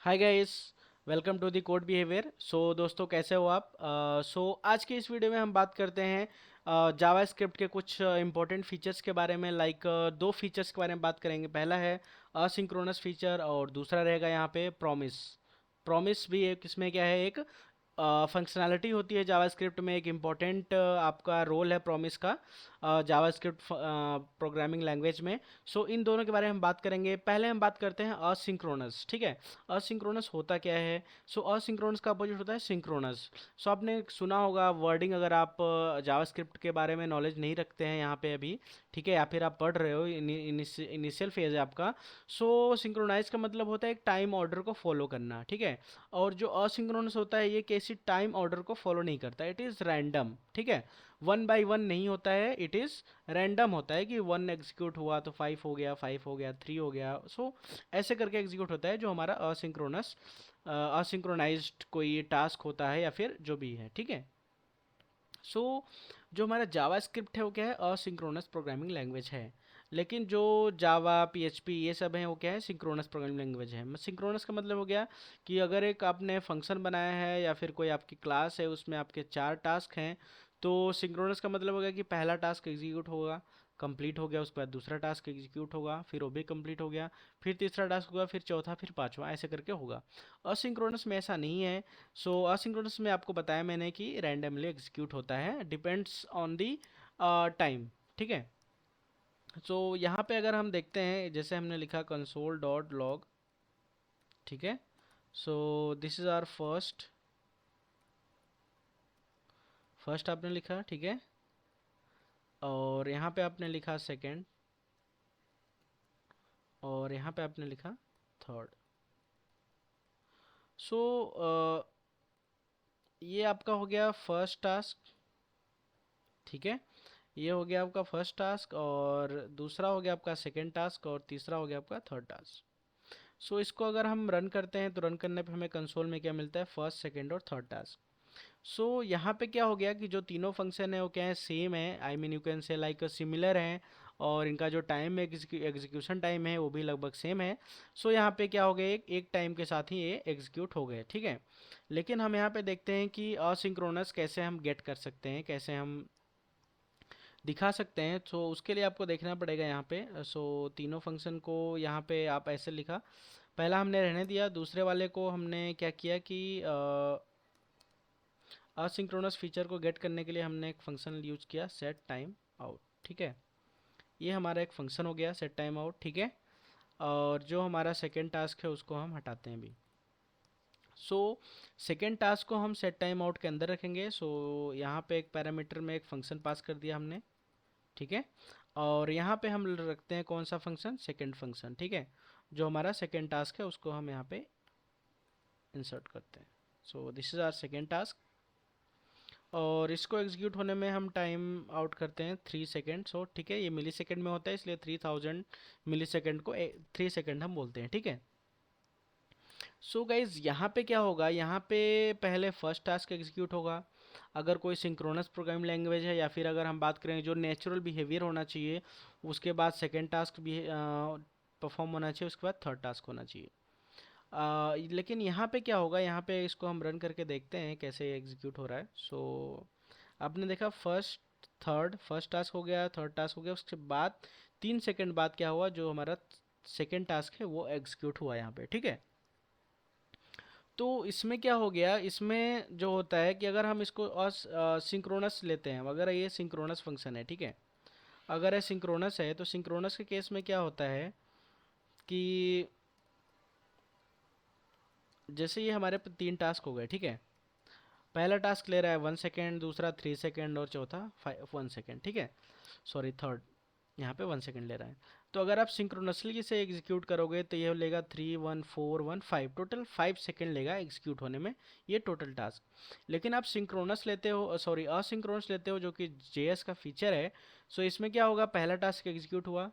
Hi guys, welcome to the code behaviour. दोस्तों कैसे हो आप? आज के इस वीडियो में हम बात करते हैं जावा स्क्रिप्ट के कुछ इंपॉर्टेंट फीचर्स के बारे में। दो फीचर्स के बारे में बात करेंगे। पहला है असिंक्रोनस फीचर और दूसरा रहेगा यहाँ पे प्रॉमिस। प्रॉमिस भी एक इसमें क्या है, एक फंक्शनैलिटी होती है जावास्क्रिप्ट में। एक इम्पॉर्टेंट आपका रोल है प्रॉमिस का जावास्क्रिप्ट प्रोग्रामिंग लैंग्वेज में। इन दोनों के बारे में हम बात करेंगे। पहले हम बात करते हैं असिंक्रोनस। ठीक है, असिंक्रोनस होता क्या है? असिंक्रोनस का अपोजिट होता है सिंक्रोनस। आपने सुना होगा वर्डिंग, अगर आप जावास्क्रिप्ट के बारे में नॉलेज नहीं रखते हैं यहाँ पे अभी, ठीक है, या फिर आप पढ़ रहे हो, इनिशियल फेज है आपका। सिंक्रोनाइज का मतलब होता है एक टाइम ऑर्डर को फॉलो करना। ठीक है, और जो असिंक्रोनस होता है ये किसी टाइम ऑर्डर को फॉलो नहीं करता, इट इज़ रैंडम। ठीक है, वन बाय वन नहीं होता है, इट इज़ रैंडम होता है कि वन एग्जीक्यूट हुआ तो फाइव हो गया, फाइव हो गया, थ्री हो गया। ऐसे करके एग्जीक्यूट होता है जो हमारा असिंक्रोनस असिंक्रोनाइज्ड कोई टास्क होता है या फिर जो भी है। ठीक है, सो जो हमारा जावा स्क्रिप्ट है वो क्या है, असिंक्रोनस प्रोग्रामिंग लैंग्वेज है। लेकिन जो जावा पीएचपी ये सब है वो क्या है, सिंक्रोनस प्रोग्रामिंग लैंग्वेज है। सिंक्रोनस का मतलब हो गया कि अगर एक आपने फंक्शन बनाया है या फिर कोई आपकी क्लास है, उसमें आपके चार टास्क हैं, तो सिंक्रोनस का मतलब हो गया कि पहला टास्क एग्जीक्यूट होगा, कंप्लीट हो गया, उसके बाद दूसरा टास्क एग्जीक्यूट होगा, फिर वो भी कंप्लीट हो गया, फिर तीसरा टास्क होगा, फिर चौथा, फिर पांचवा, ऐसे करके होगा। असिंक्रोनस में ऐसा नहीं है। असिंक्रोनस में आपको बताया मैंने कि रैंडमली एग्जीक्यूट होता है, डिपेंड्स ऑन दी टाइम। ठीक है, यहाँ पे अगर हम देखते हैं, जैसे हमने लिखा कंसोल डॉट लॉग। ठीक है, this is our first. First आपने लिखा, ठीक है, और यहाँ पे आपने लिखा सेकेंड, और यहाँ पे आपने लिखा थर्ड। सो ये आपका हो गया फर्स्ट टास्क। ठीक है, ये हो गया आपका फर्स्ट टास्क, और दूसरा हो गया आपका सेकेंड टास्क, और तीसरा हो गया आपका थर्ड टास्क। इसको अगर हम रन करते हैं तो रन करने पे हमें कंसोल में क्या मिलता है, फर्स्ट, सेकेंड और थर्ड टास्क। यहाँ पे क्या हो गया कि जो तीनों फंक्शन है वो क्या है, सेम है। I mean you can say like similar है, और इनका जो टाइम एग्जीक्यूशन टाइम है वो भी लगभग सेम है। यहाँ पे क्या हो गया, एक टाइम के साथ ही ये एग्जीक्यूट हो गए। ठीक है, लेकिन हम यहाँ पे देखते हैं कि असिंक्रोनस कैसे हम गेट कर सकते हैं, कैसे हम दिखा सकते हैं। उसके लिए आपको देखना पड़ेगा यहाँ पे। तीनों फंक्शन को यहाँ पे आप ऐसे लिखा, पहला हमने रहने दिया, दूसरे वाले को हमने क्या किया कि असिंक्रोनस फीचर को गेट करने के लिए हमने एक फंक्शन यूज किया, सेट टाइम आउट। ठीक है, ये हमारा एक फंक्शन हो गया सेट टाइम आउट। ठीक है, और जो हमारा सेकेंड टास्क है उसको हम हटाते हैं अभी। सेकेंड टास्क को हम सेट टाइम आउट के अंदर रखेंगे। यहाँ पे एक पैरामीटर में एक फंक्शन पास कर दिया हमने। ठीक है, और यहाँ पे हम रखते हैं कौन सा फंक्शन, सेकेंड फंक्शन। ठीक है, जो हमारा सेकेंड टास्क है उसको हम यहाँ पे इंसर्ट करते हैं। This is our second task, और इसको एग्जीक्यूट होने में हम टाइम आउट करते हैं 3 सेकेंड। ठीक है, ये मिली सेकेंड में होता है, इसलिए 3000 मिली सेकेंड को 3 सेकेंड हम बोलते हैं। ठीक है, गाइज यहाँ पे क्या होगा, यहाँ पे पहले फर्स्ट टास्क एग्जीक्यूट होगा अगर कोई सिंक्रोनस प्रोग्रामिंग लैंग्वेज है, या फिर अगर हम बात करें जो नेचुरल बिहेवियर होना चाहिए, उसके बाद सेकेंड टास्क भी परफॉर्म होना चाहिए, उसके बाद थर्ड टास्क होना चाहिए। लेकिन यहाँ पे क्या होगा, यहाँ पे इसको हम रन करके देखते हैं कैसे एग्जीक्यूट हो रहा है। आपने देखा फर्स्ट टास्क हो गया, थर्ड टास्क हो गया, उसके बाद 3 सेकेंड बाद क्या हुआ, जो हमारा सेकेंड टास्क है वो एग्जीक्यूट हुआ यहाँ पे। ठीक है, तो इसमें क्या हो गया, इसमें जो होता है कि अगर हम इसको सिंक्रोनस लेते हैं, अगर ये सिंक्रोनस फंक्शन है, ठीक है, अगर ये सिंक्रोनस है तो सिंक्रोनस के केस में क्या होता है कि जैसे ये हमारे पे 3 टास्क हो गए। ठीक है, पहला टास्क ले रहा है 1 सेकेंड, दूसरा 3 सेकेंड, और चौथा 1 सेकेंड। ठीक है, सॉरी थर्ड यहाँ पे 1 सेकेंड ले रहा है। तो अगर आप सिंक्रोनसली इसे एग्जीक्यूट करोगे तो ये लेगा 3 1 4 1 5, टोटल 5 सेकेंड लेगा एग्जीक्यूट होने में, ये टोटल टास्क। लेकिन आप सिंक्रोनस लेते हो, सॉरी असिंक्रोनस लेते हो, जो कि जेएस का फीचर है। इसमें क्या होगा, पहला टास्क एग्जीक्यूट हुआ,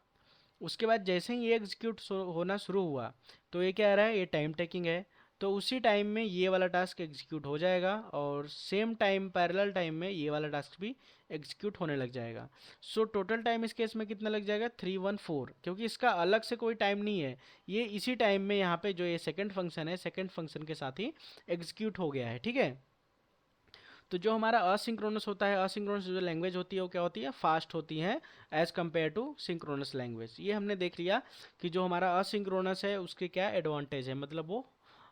उसके बाद जैसे ही ये एग्जीक्यूट होना शुरू हुआ, तो ये क्या आ रहा है, ये टाइम टेकिंग है, तो उसी टाइम में ये वाला टास्क एग्जीक्यूट हो जाएगा और सेम टाइम पैरेलल टाइम में ये वाला टास्क भी एग्जीक्यूट होने लग जाएगा। सो टोटल टाइम इस केस में कितना लग जाएगा 314, क्योंकि इसका अलग से कोई टाइम नहीं है, ये इसी टाइम में यहाँ पे जो ये सेकंड फंक्शन है सेकंड फंक्शन के साथ ही एग्जीक्यूट हो गया है। ठीक है, तो जो हमारा असिंक्रोनस होता है, असिंक्रोनस जो लैंग्वेज होती है वो क्या होती है, फास्ट होती है as compare to synchronous language. ये हमने देख लिया कि जो हमारा असिंक्रोनस है उसके क्या एडवांटेज है, मतलब वो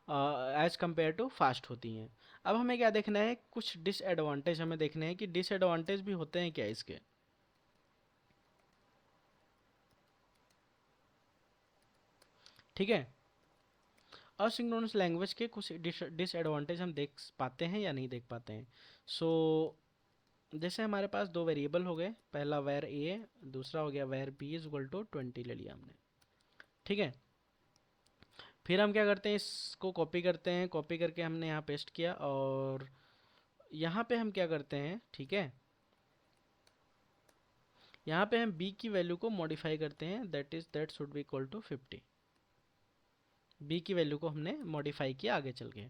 एज कम्पेयर टू फास्ट होती हैं। अब हमें क्या देखना है, कुछ डिसएडवांटेज हमें देखने हैं कि डिसएडवांटेज भी होते हैं क्या इसके। ठीक है, असिंक्रोनस लैंग्वेज के कुछ डिसएडवांटेज हम देख पाते हैं या नहीं देख पाते हैं। सो जैसे हमारे पास दो वेरिएबल हो गए, पहला वैर ए, दूसरा हो गया वैर बी इज इक्वल टू 20 ले लिया हमने। ठीक है, फिर हम क्या करते हैं, इसको कॉपी करते हैं, कॉपी करके हमने यहाँ पेस्ट किया और यहाँ पे हम क्या करते हैं, ठीक है, यहाँ पे हम b की वैल्यू को मॉडिफाई करते हैं, that should be equal to 50। b की वैल्यू को हमने मॉडिफाई किया आगे चल के।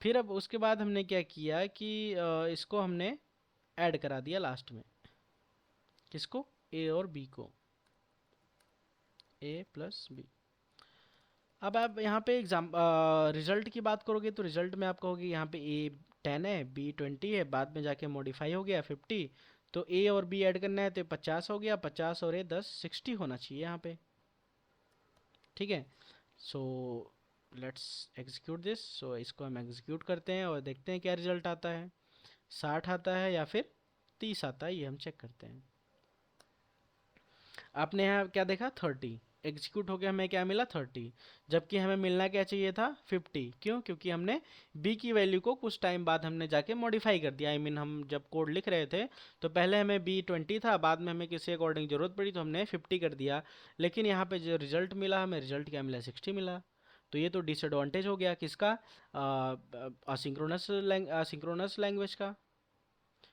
फिर अब उसके बाद हमने क्या किया कि इसको हमने ऐड करा दिया लास्ट में, किसको, a और b को, a प्लस बी। अब आप यहाँ पे एग्जाम रिजल्ट की बात करोगे तो रिजल्ट में आप कहोगे यहाँ पे a 10 है, b 20 है, बाद में जाके मॉडिफाई हो गया 50, तो a और b ऐड करना है तो 50 हो गया, 50 और a 10, 60 होना चाहिए यहाँ पे। ठीक है, सो लेट्स एग्जीक्यूट दिस। सो इसको हम एग्जीक्यूट करते हैं और देखते हैं क्या रिजल्ट आता है, 60 आता है या फिर 30 आता है, ये हम चेक करते हैं। आपने यहाँ क्या देखा, 30 एग्जीक्यूट हो गया, हमें क्या मिला 30, जबकि हमें मिलना क्या चाहिए था 50। क्यों, क्योंकि हमने b की वैल्यू को कुछ टाइम बाद हमने जाके मॉडिफाई कर दिया। आई मीन हम जब कोड लिख रहे थे तो पहले हमें b 20 था, बाद में हमें किसी अकॉर्डिंग ज़रूरत पड़ी तो हमने 50 कर दिया, लेकिन यहाँ पे जो रिजल्ट मिला हमें, रिजल्ट क्या मिला, 60 मिला। तो ये तो डिसएडवांटेज हो गया किसका, असिंक्रोनस लैंग्वेज का।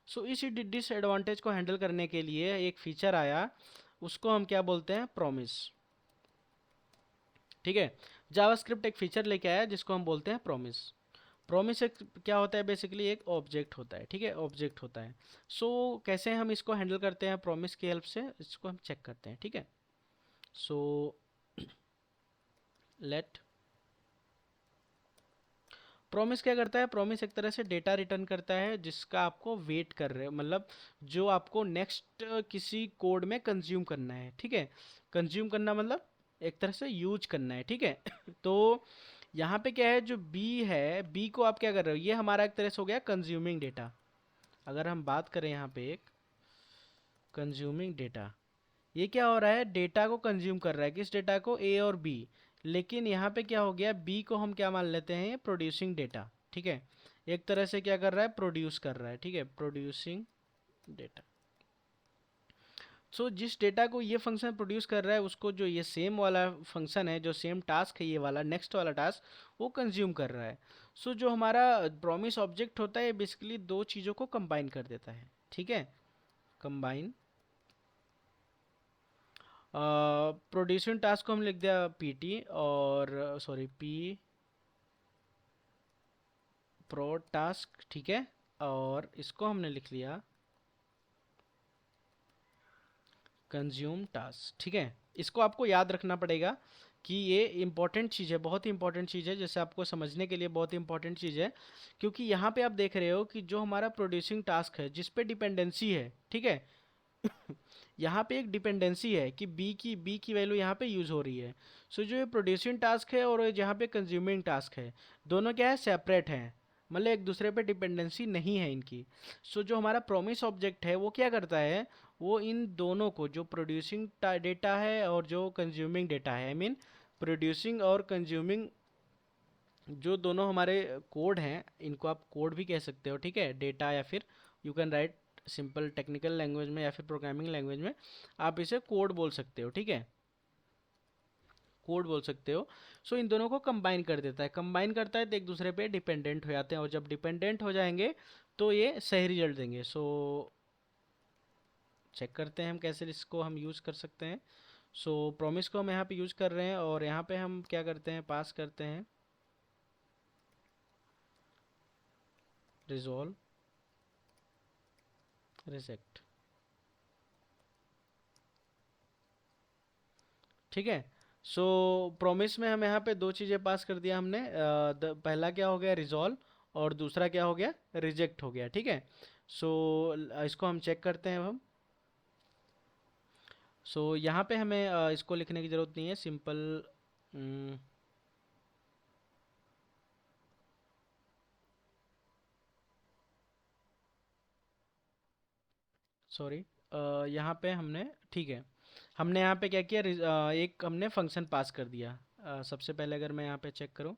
सो इसी डिसएडवांटेज को हैंडल करने के लिए एक फीचर आया, उसको हम क्या बोलते हैं, प्रॉमिस। ठीक है, जावास्क्रिप्ट एक फीचर लेके आया जिसको हम बोलते हैं प्रॉमिस। प्रॉमिस एक क्या होता है, बेसिकली एक ऑब्जेक्ट होता है। ठीक है, ऑब्जेक्ट होता है। सो कैसे हम इसको हैंडल करते हैं प्रॉमिस की हेल्प से, इसको हम चेक करते हैं। ठीक है, सो लेट प्रॉमिस क्या करता है, प्रॉमिस एक तरह से डेटा रिटर्न करता है जिसका आपको वेट कर रहे हो, मतलब जो आपको नेक्स्ट किसी कोड में कंज्यूम करना है। ठीक है, कंज्यूम करना मतलब एक तरह से यूज करना है। ठीक है तो यहाँ पे क्या है, जो बी है, बी को आप क्या कर रहे हो, ये हमारा एक तरह से हो गया कंज्यूमिंग डेटा। अगर हम बात करें यहाँ पे एक कंज्यूमिंग डेटा, ये क्या हो रहा है, डेटा को कंज्यूम कर रहा है, किस डेटा को, ए और बी। लेकिन यहाँ पे क्या हो गया, बी को हम क्या मान लेते हैं, प्रोड्यूसिंग डेटा। ठीक है, एक तरह से क्या कर रहा है, प्रोड्यूस कर रहा है। ठीक है, प्रोड्यूसिंग डेटा। सो जिस डेटा को ये फंक्शन प्रोड्यूस कर रहा है उसको जो ये सेम वाला फंक्शन है, जो सेम टास्क है, ये वाला नेक्स्ट वाला टास्क, वो कंज्यूम कर रहा है। सो जो हमारा प्रॉमिस ऑब्जेक्ट होता है बेसिकली दो चीज़ों को कंबाइन कर देता है। ठीक है, कंबाइन, प्रोड्यूसिंग टास्क को हम लिख दिया पीटी, और सॉरी पी प्रो टास्क। ठीक है, और इसको हमने लिख लिया कंज्यूम टास्क। ठीक है, इसको आपको याद रखना पड़ेगा कि ये इंपॉर्टेंट चीज़ है, बहुत ही इंपॉर्टेंट चीज़ है, जैसे आपको समझने के लिए बहुत ही इंपॉर्टेंट चीज़ है, क्योंकि यहाँ पे आप देख रहे हो कि जो हमारा प्रोड्यूसिंग टास्क है जिस पे डिपेंडेंसी है, ठीक है यहाँ पे एक डिपेंडेंसी है कि बी की वैल्यू यहाँ पे यूज़ हो रही है। सो जो ये प्रोड्यूसिंग टास्क है और जहाँ पे कंज्यूमिंग टास्क है, दोनों क्या है, सेपरेट हैं, मतलब एक दूसरे पे डिपेंडेंसी नहीं है इनकी। सो जो हमारा प्रोमिस ऑब्जेक्ट है वो क्या करता है, वो इन दोनों को, जो प्रोड्यूसिंग डेटा है और जो कंज्यूमिंग डेटा है, आई मीन प्रोड्यूसिंग और कंज्यूमिंग, जो दोनों हमारे कोड हैं, इनको आप कोड भी कह सकते हो। ठीक है, डेटा, या फिर you can right simple technical language में या फिर प्रोग्रामिंग लैंग्वेज में आप इसे कोड बोल सकते हो। ठीक है, कोड बोल सकते हो। सो इन दोनों को कंबाइन कर देता है, कंबाइन करता है तो एक दूसरे पे डिपेंडेंट हो जाते हैं, और जब डिपेंडेंट हो जाएंगे तो ये सही रिजल्ट देंगे। सो चेक करते हैं हम कैसे इसको हम यूज़ कर सकते हैं। सो प्रॉमिस को हम यहाँ पे यूज़ कर रहे हैं और यहाँ पे हम क्या करते हैं, पास करते हैं रिजॉल्व, रिजेक्ट। ठीक है। सो प्रॉमिस में हम यहाँ पे दो चीज़ें पास कर दिया हमने। पहला क्या हो गया, रिजॉल्व, और दूसरा क्या हो गया, रिजेक्ट हो गया। ठीक है। सो इसको हम चेक करते हैं अब हम। सो यहाँ पे हमें इसको लिखने की ज़रूरत नहीं है, सिंपल। सॉरी, यहाँ पे हमने, ठीक है, हमने यहाँ पे क्या किया, एक हमने फंक्शन पास कर दिया। सबसे पहले अगर मैं यहाँ पे चेक करूँ,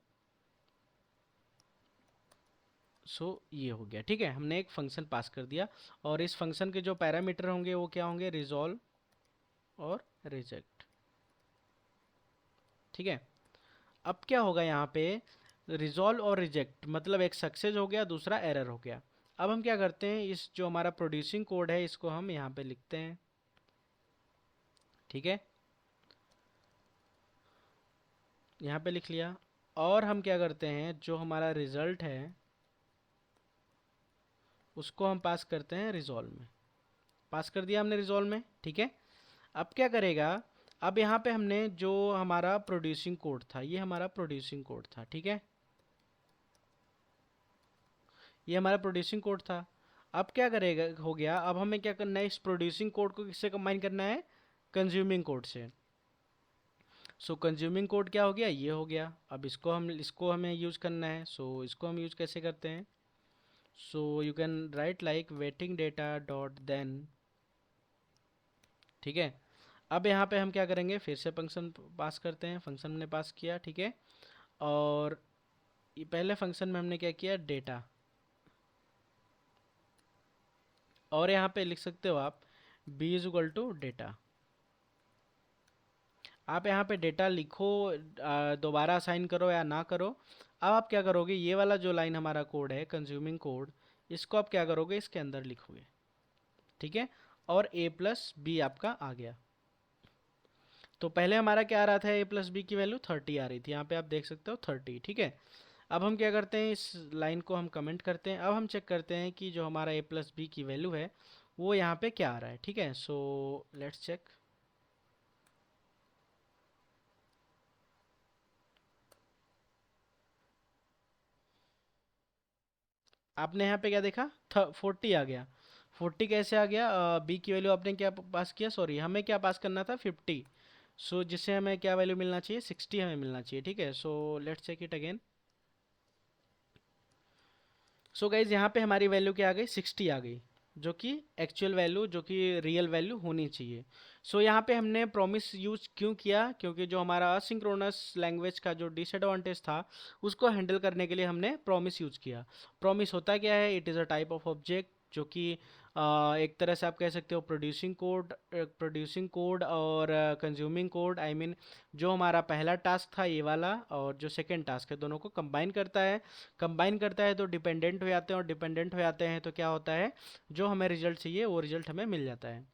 सो ये हो गया। ठीक है, हमने एक फंक्शन पास कर दिया, और इस फंक्शन के जो पैरामीटर होंगे वो क्या होंगे, रिजॉल्व और रिजेक्ट। ठीक है। अब क्या होगा यहाँ पे, रिजॉल्व और रिजेक्ट मतलब एक सक्सेस हो गया, दूसरा एरर हो गया। अब हम क्या करते हैं, इस जो हमारा प्रोड्यूसिंग कोड है इसको हम यहाँ पे लिखते हैं। ठीक है, यहाँ पे लिख लिया। और हम क्या करते हैं, जो हमारा रिजल्ट है उसको हम पास करते हैं रिजॉल्व में। पास कर दिया हमने रिजॉल्व में। ठीक है। अब क्या करेगा, अब यहाँ पे हमने जो हमारा प्रोड्यूसिंग कोड था, ये हमारा प्रोड्यूसिंग कोड था। ठीक है, ये हमारा प्रोड्यूसिंग कोड था। अब क्या करेगा, हो गया, अब हमें क्या करना है, इस प्रोड्यूसिंग कोड को किससे कंबाइन करना है, कंज्यूमिंग कोड से। सो कंज्यूमिंग कोड क्या हो गया, ये हो गया। अब इसको हमें यूज़ करना है। सो इसको हम यूज़ कैसे करते हैं, so you can write like waiting data dot then. ठीक है। अब यहाँ पे हम क्या करेंगे, फिर से फंक्शन पास करते हैं। फंक्शन हमने पास किया। ठीक है। और ये पहले फंक्शन में हमने क्या किया, डेटा, और यहाँ पे लिख सकते हो आप b is equal to data. आप यहाँ पे डेटा लिखो, दोबारा असाइन करो या ना करो। अब आप क्या करोगे, ये वाला जो लाइन हमारा कोड है, कंज्यूमिंग कोड, इसको आप क्या करोगे, इसके अंदर लिखोगे। ठीक है। और a प्लस बी आपका आ गया। तो पहले हमारा क्या आ रहा था, a प्लस बी की वैल्यू 30 आ रही थी, यहाँ पे आप देख सकते हो 30। ठीक है। अब हम क्या करते हैं, इस लाइन को हम कमेंट करते हैं। अब हम चेक करते हैं कि जो हमारा a प्लस बी की वैल्यू है वो यहाँ पे क्या आ रहा है। ठीक है। So let's check. आपने यहाँ पे क्या देखा, 40 आ गया। 40 कैसे आ गया, बी की वैल्यू आपने क्या पास किया, सॉरी हमें क्या पास करना था, 50। सो जिससे हमें क्या वैल्यू मिलना चाहिए, 60 हमें मिलना चाहिए। ठीक है। So let's check it again. So guys यहाँ पे हमारी वैल्यू क्या आ गई, 60 आ गई, जो कि एक्चुअल वैल्यू, जो कि रियल वैल्यू होनी चाहिए। सो यहाँ पे हमने प्रॉमिस यूज क्यों किया, क्योंकि जो हमारा असिंक्रोनस लैंग्वेज का जो डिसएडवांटेज था उसको हैंडल करने के लिए हमने प्रॉमिस यूज किया। प्रॉमिस होता क्या है, it is a type of object, जो कि एक तरह से आप कह सकते हो प्रोड्यूसिंग कोड और कंज्यूमिंग कोड, आई मीन जो हमारा पहला टास्क था ये वाला, और जो सेकंड टास्क है, दोनों को कंबाइन करता है। कंबाइन करता है तो डिपेंडेंट हो जाते हैं, और डिपेंडेंट हो जाते हैं तो क्या होता है, जो हमें रिजल्ट चाहिए वो रिजल्ट हमें मिल जाता है।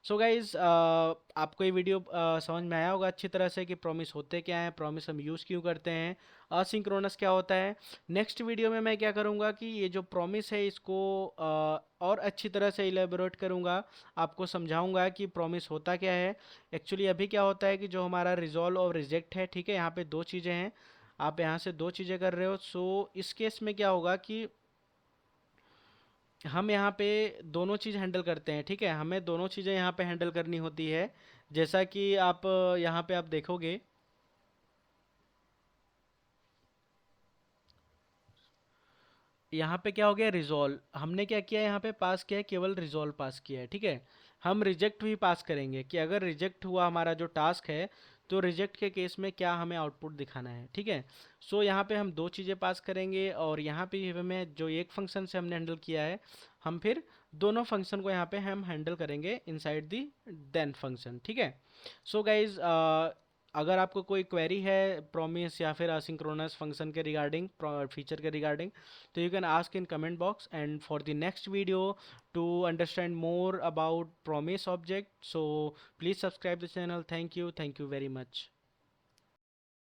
सो गाइज, आपको ये वीडियो समझ में आया होगा अच्छी तरह से कि प्रॉमिस होते क्या हैं, प्रॉमिस हम यूज़ क्यों करते हैं, असिंक्रोनस क्या होता है। नेक्स्ट वीडियो में मैं क्या करूँगा कि ये जो प्रॉमिस है इसको और अच्छी तरह से इलेबोरेट करूँगा, आपको समझाऊँगा कि प्रॉमिस होता क्या है। एक्चुअली अभी क्या होता है कि जो हमारा रिजॉल्व और रिजेक्ट है, ठीक है, यहाँ पे दो चीज़ें हैं, आप यहाँ से दो चीज़ें कर रहे हो। सो इस केस में क्या होगा कि हम यहाँ पे दोनों चीज़ हैंडल करते हैं। ठीक है, हमें दोनों चीज़ें यहाँ पे हैंडल करनी होती है। जैसा कि आप यहाँ पे आप देखोगे, यहाँ पे क्या हो गया, रिजॉल्व हमने क्या किया, यहाँ पे पास किया है, केवल रिजॉल्व पास किया है। ठीक है। हम रिजेक्ट भी पास करेंगे कि अगर रिजेक्ट हुआ हमारा जो टास्क है, तो रिजेक्ट के केस में क्या हमें आउटपुट दिखाना है। ठीक है। सो यहाँ पे हम दो चीज़ें पास करेंगे, और यहाँ पे हमें जो एक फंक्शन से हमने हैंडल किया है, हम फिर दोनों फंक्शन को यहाँ पे हम हैंडल करेंगे इनसाइड दी देन फंक्शन। ठीक है। सो गाइज, अगर आपको कोई क्वेरी है प्रॉमिस या फिर असिंक्रोनस फंक्शन के रिगार्डिंग, फीचर के रिगार्डिंग, तो you can ask in comment box, and for the next video to understand more about promise object, so please subscribe the channel. Thank you very much.